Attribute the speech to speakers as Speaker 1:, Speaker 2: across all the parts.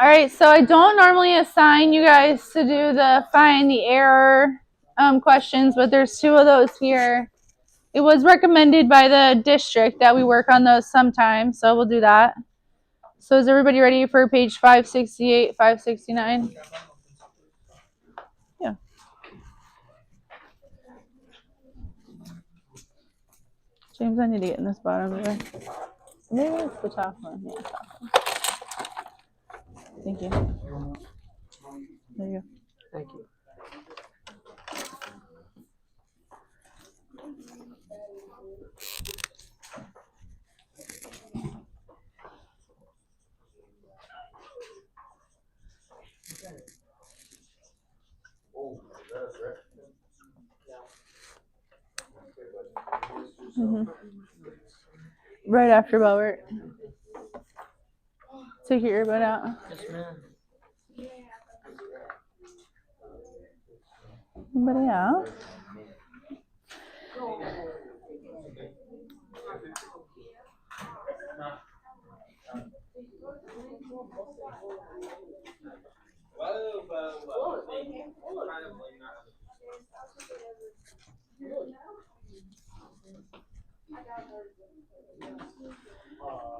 Speaker 1: All right, so I don't normally assign you guys to do the find the error questions, but there's two of those here. It was recommended by the district that we work on those sometimes, so we'll do that. So is everybody ready for page 568, 569? Yeah. James, I need to get in this bottom there. Maybe it's the top one. Yeah, top one. Thank you. There you go.
Speaker 2: Thank you.
Speaker 1: Mm-hmm. Right after Bowert. Take your earbud out.
Speaker 2: Yes, ma'am.
Speaker 1: Anybody else?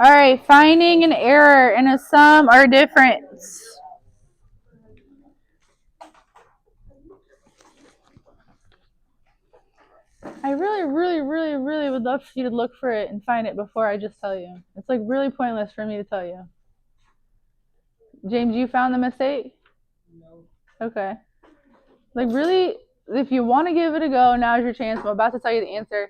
Speaker 1: All right, finding an error in a sum or difference. I really would love for you to look for it and find it before I just tell you. It's like really pointless for me to tell you. James, you found the mistake?
Speaker 2: No.
Speaker 1: Okay. Like really, if you want to give it a go, now's your chance. I'm about to tell you the answer.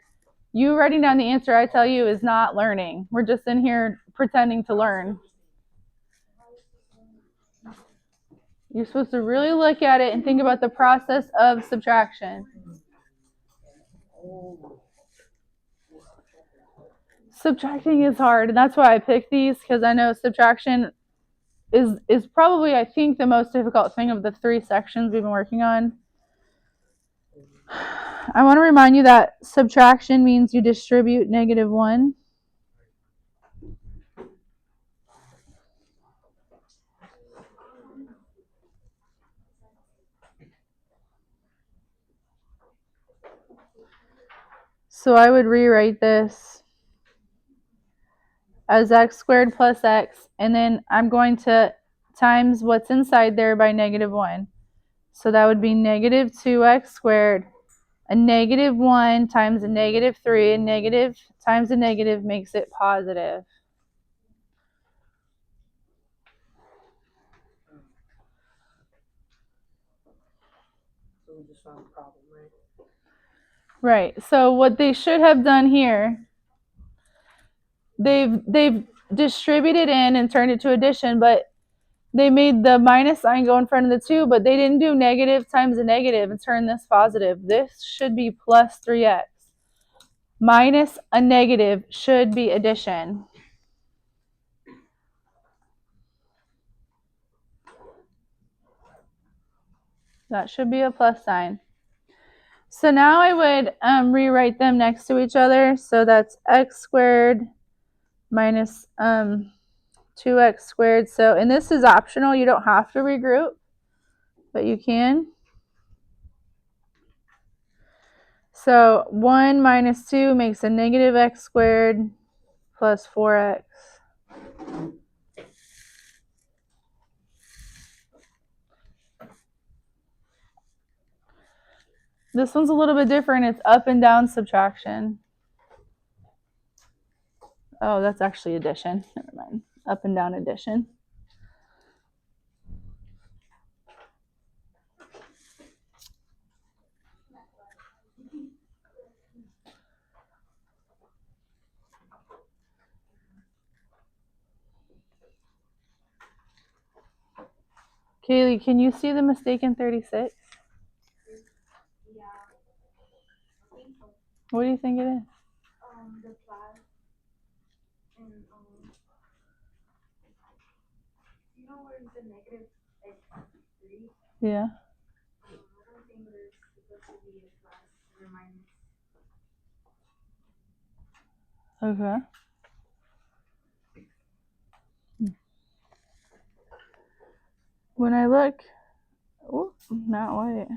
Speaker 1: You writing down the answer I tell you is not learning. We're just in here pretending to learn. You're supposed to really look at it and think about the process of subtraction. Subtracting is hard, and that's why I picked these, because I know subtraction is probably, I think, the most difficult thing of the three sections we've been working on. I want to remind you that subtraction means you distribute -1. So I would rewrite this as x squared plus x, and then I'm going to times what's inside there by -1. So that would be -2x squared. A -1 times a -3, and negative times a negative makes it positive.
Speaker 2: So we just found the problem, right?
Speaker 1: Right. So what they should have done here, they've distributed in and turned it to addition, but they made the minus sign go in front of the 2, but they didn't do negative times a negative and turn this positive. This should be plus 3x. Minus a negative should be addition. That should be a plus sign. So now I would rewrite them next to each other. So that's x squared minus 2x squared. So, and this is optional. You don't have to regroup, but you can. So 1 minus 2 makes a -x squared plus 4x. This one's a little bit different. It's up and down subtraction. Oh, that's actually addition. Never mind. Up and down addition. Kaylee, can you see the mistake in 36?
Speaker 3: Yeah, I think so.
Speaker 1: What do you think it is?
Speaker 3: The plus and you know where the negative x3?
Speaker 1: Yeah.
Speaker 3: I don't think there's supposed to be a plus or a minus.
Speaker 1: Okay. When I look, oh, not white.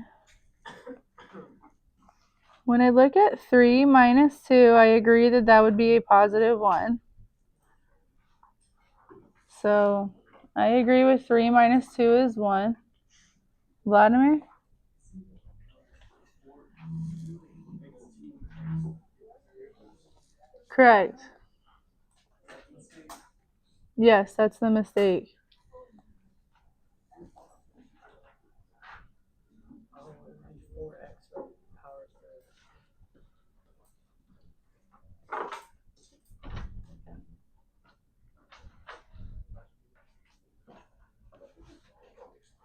Speaker 1: When I look at 3 minus 2, I agree that that would be a positive 1. So I agree with 3 minus 2 is 1. Vladimir? Correct. Yes, that's the mistake.
Speaker 2: Oh, it would be 4x power squared.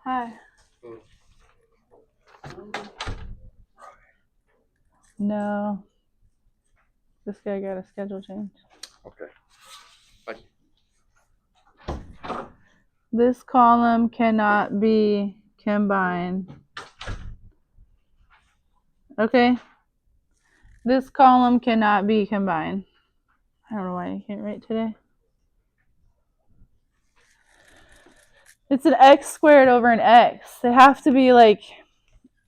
Speaker 1: Hi. No. This guy got a schedule change.
Speaker 4: Okay. Bye.
Speaker 1: This column cannot be combined. Okay? This column cannot be combined. I don't know why I can't write today. It's an x squared over an x. They have to be like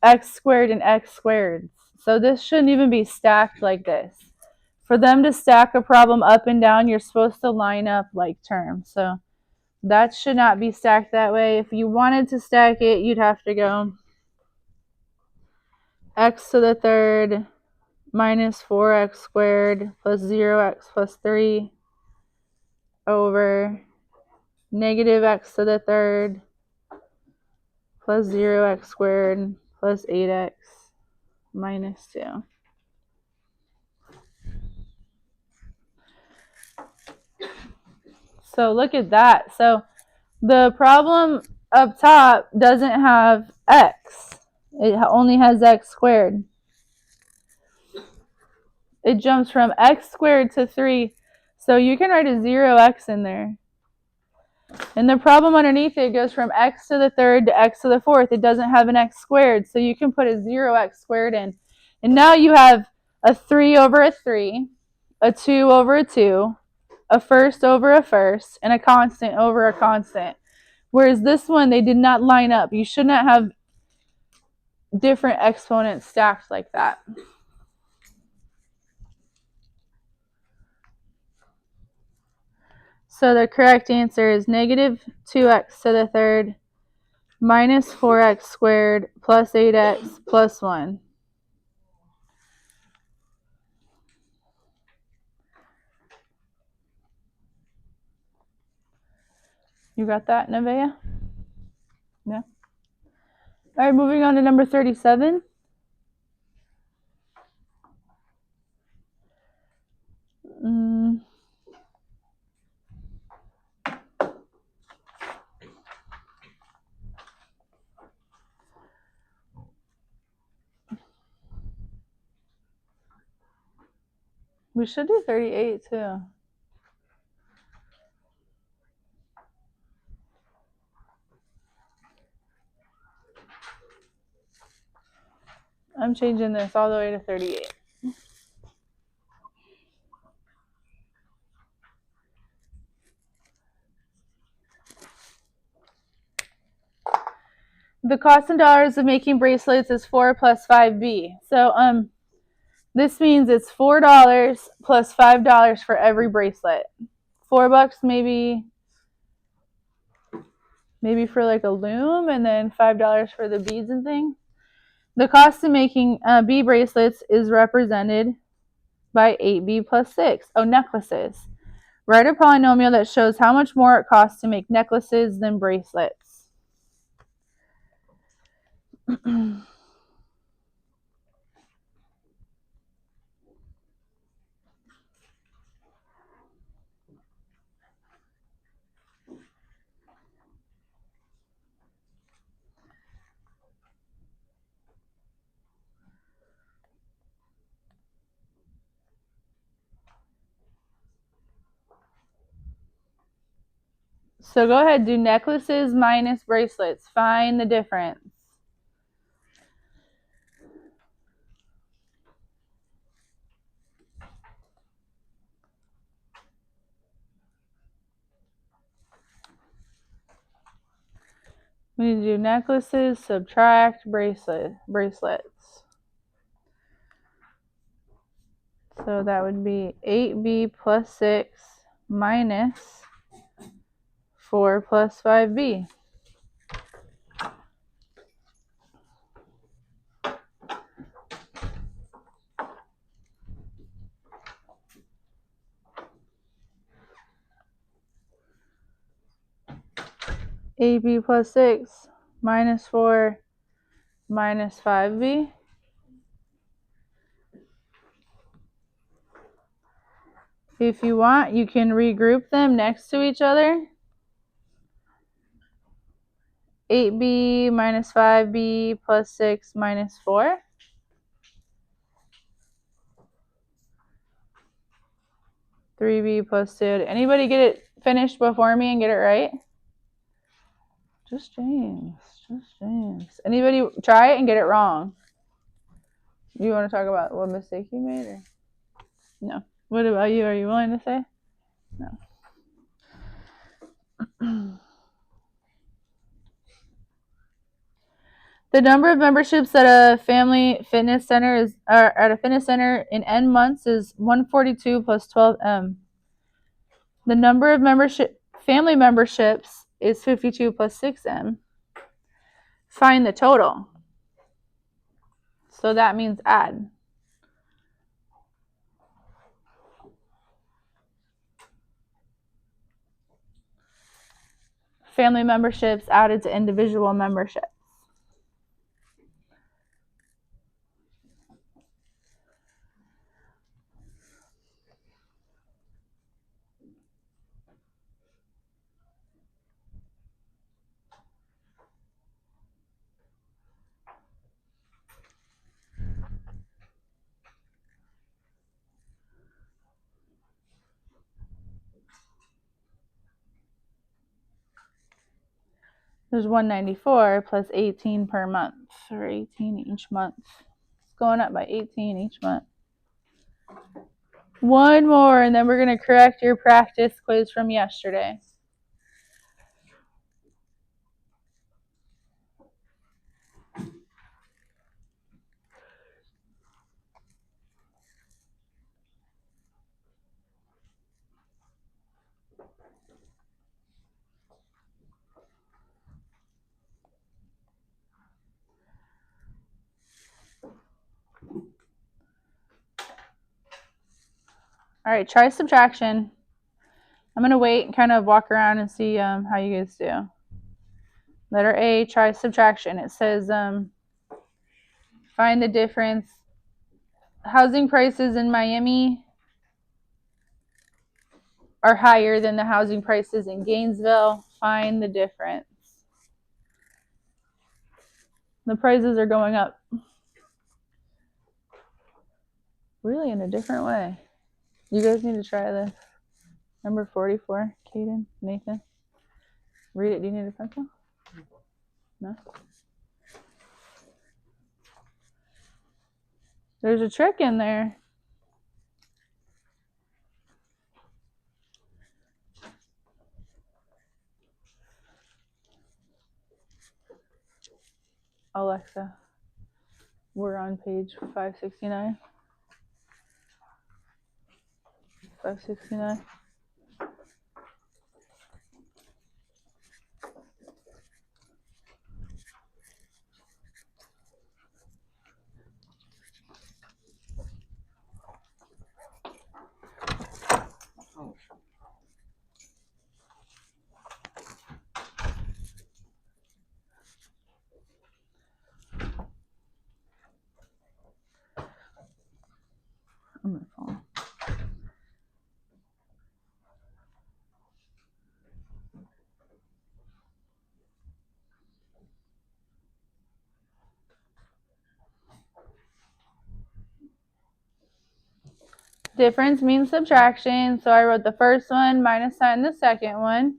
Speaker 1: x squared and x squared. So this shouldn't even be stacked like this. For them to stack a problem up and down, you're supposed to line up like terms. So that should not be stacked that way. If you wanted to stack it, you'd have to go x to the third minus 4x squared plus 0x plus 3 over negative x to the third plus 0x squared plus 8x minus 2. So look at that. So the problem up top doesn't have x. It only has x squared. It jumps from x squared to 3. So you can write a 0x in there. And the problem underneath it goes from x to the third to x to the fourth. It doesn't have an x squared. So you can put a 0x squared in. And now you have a 3 over a 3, a 2 over a 2, a first over a first, and a constant over a constant. Whereas this one, they did not line up. You should not have different exponents stacked like that. So the correct answer is negative 2x to the third minus 4x squared plus 8x plus 1. You got that, Nevaeh? Yeah. All right, moving on to number 37. We should do 38 too. I'm changing this all the way to 38. The cost in dollars of making bracelets is 4 plus 5b. So this means it's $4 plus $5 for every bracelet. $4 maybe for like a loom, and then $5 for the beads and things. The cost of making bee bracelets is represented by 8b plus 6. Oh, necklaces. Write a polynomial that shows how much more it costs to make necklaces than bracelets. So go ahead, do necklaces minus bracelets. Find the difference. We need to do necklaces, subtract bracelets. So that would be 8B plus 6 minus 4 plus 5B. AB plus 6 minus 4 minus 5B. If you want, you can regroup them next to each other. 8B minus 5B plus 6 minus 4. Three B plus 2. Did anybody get it finished before me and get it right? Just James. Anybody try it and get it wrong? You want to talk about what mistake you made? Or? No. What about you? Are you willing to say? No. The number of memberships at a fitness center in N months is 142 plus 12M. The number of family memberships is 52 plus 6M. Find the total. So that means add. Family memberships added to individual memberships. There's 194 plus 18 per month, or 18 each month. It's going up by 18 each month. One more, and then we're going to correct your practice quiz from yesterday. All right, try subtraction. I'm going to wait and kind of walk around and see how you guys do. Letter A, try subtraction. It says find the difference. Housing prices in Miami are higher than the housing prices in Gainesville. Find the difference. The prices are going up. Really in a different way. You guys need to try this. Number 44, Caden, Nathan. Read it. Do you need a pencil? No? There's a trick in there. Alexa, we're on page 569. 569. I'm gonna fall. Difference means subtraction, so I wrote the first one, minus sign the second one.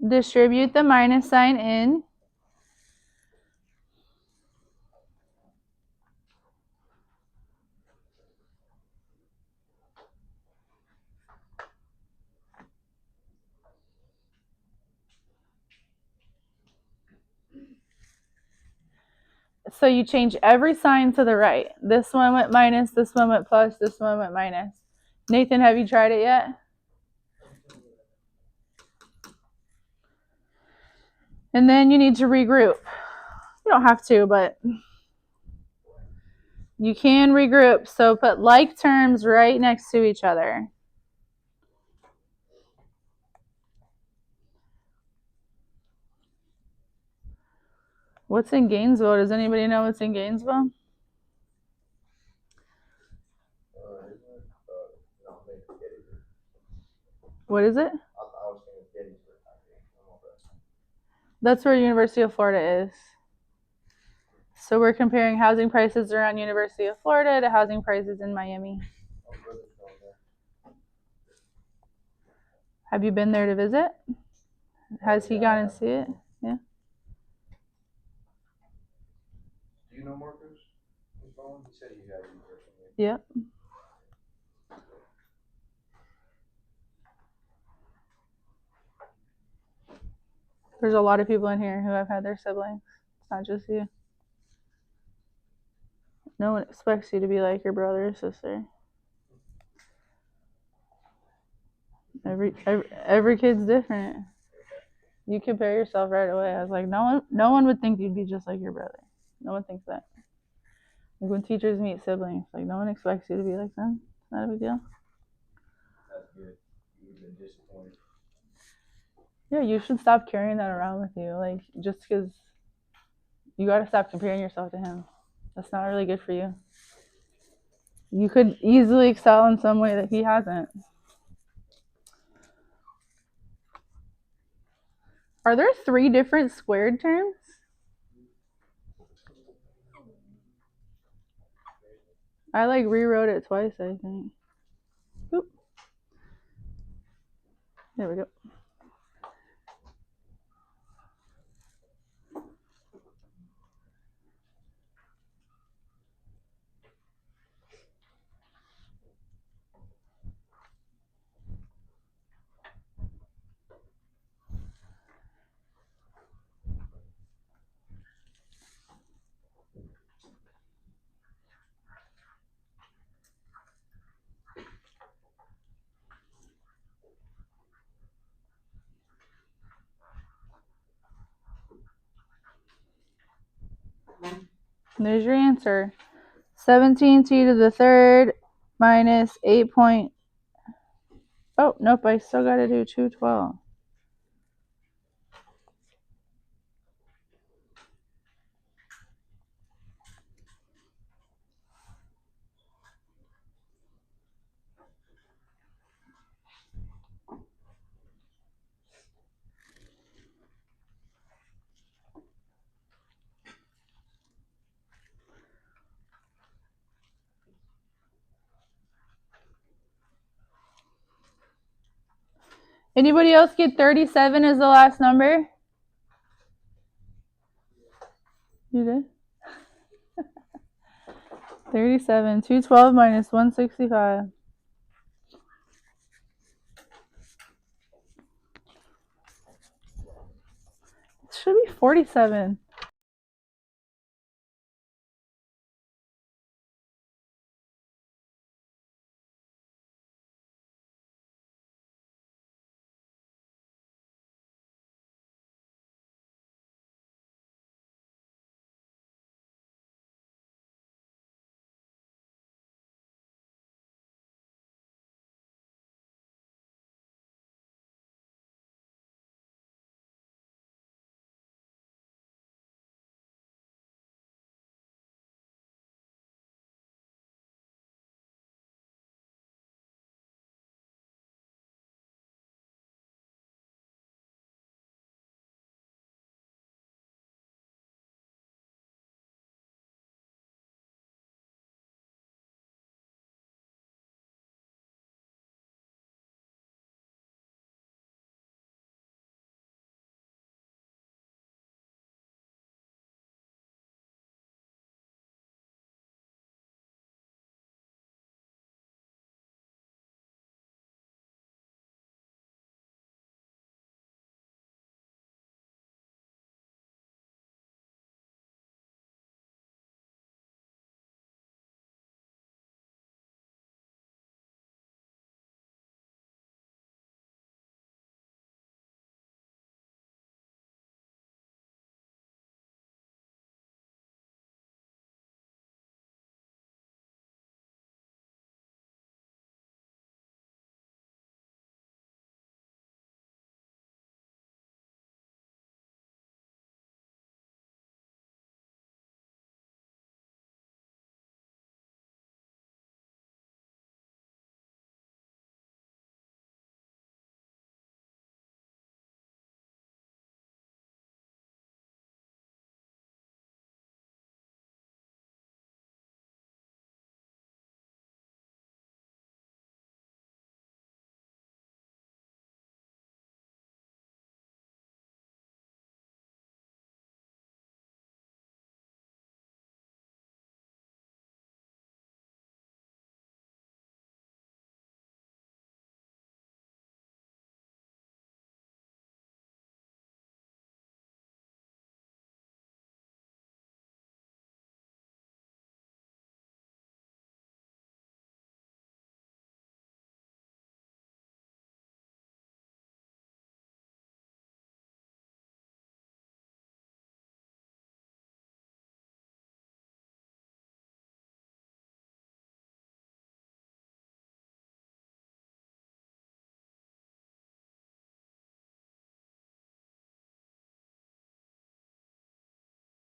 Speaker 1: Distribute the minus sign in. So you change every sign to the right. This one went minus, this one went plus, this one went minus. Nathan, have you tried it yet? And then you need to regroup. You don't have to, but you can regroup. So put like terms right next to each other. What's in Gainesville? Does anybody know what's in Gainesville? What is it? That's where University of Florida is. So we're comparing housing prices around University of Florida to housing prices in Miami. Have you been there to visit? Has he gone and see it? Yeah.
Speaker 4: Do you know Marcus? He said he had you or something.
Speaker 1: Yep. There's a lot of people in here who have had their siblings. It's not just you. No one expects you to be like your brother or sister. Every kid's different. You compare yourself right away. I was like, no one would think you'd be just like your brother. No one thinks that. Like when teachers meet siblings, like no one expects you to be like them. It's not a big deal.
Speaker 4: That's good. You would have been disappointed.
Speaker 1: Yeah, you should stop carrying that around with you. Like just because you got to stop comparing yourself to him. That's not really good for you. You could easily excel in some way that he hasn't. Are there 3 different squared terms? I like rewrote it twice, I think. Oop. There we go. And there's your answer. 17t to the third minus 8 point. Oh, nope, I still got to do 212. Anybody else get 37 as the last number? You did? 37. 212 minus 165. It should be 47.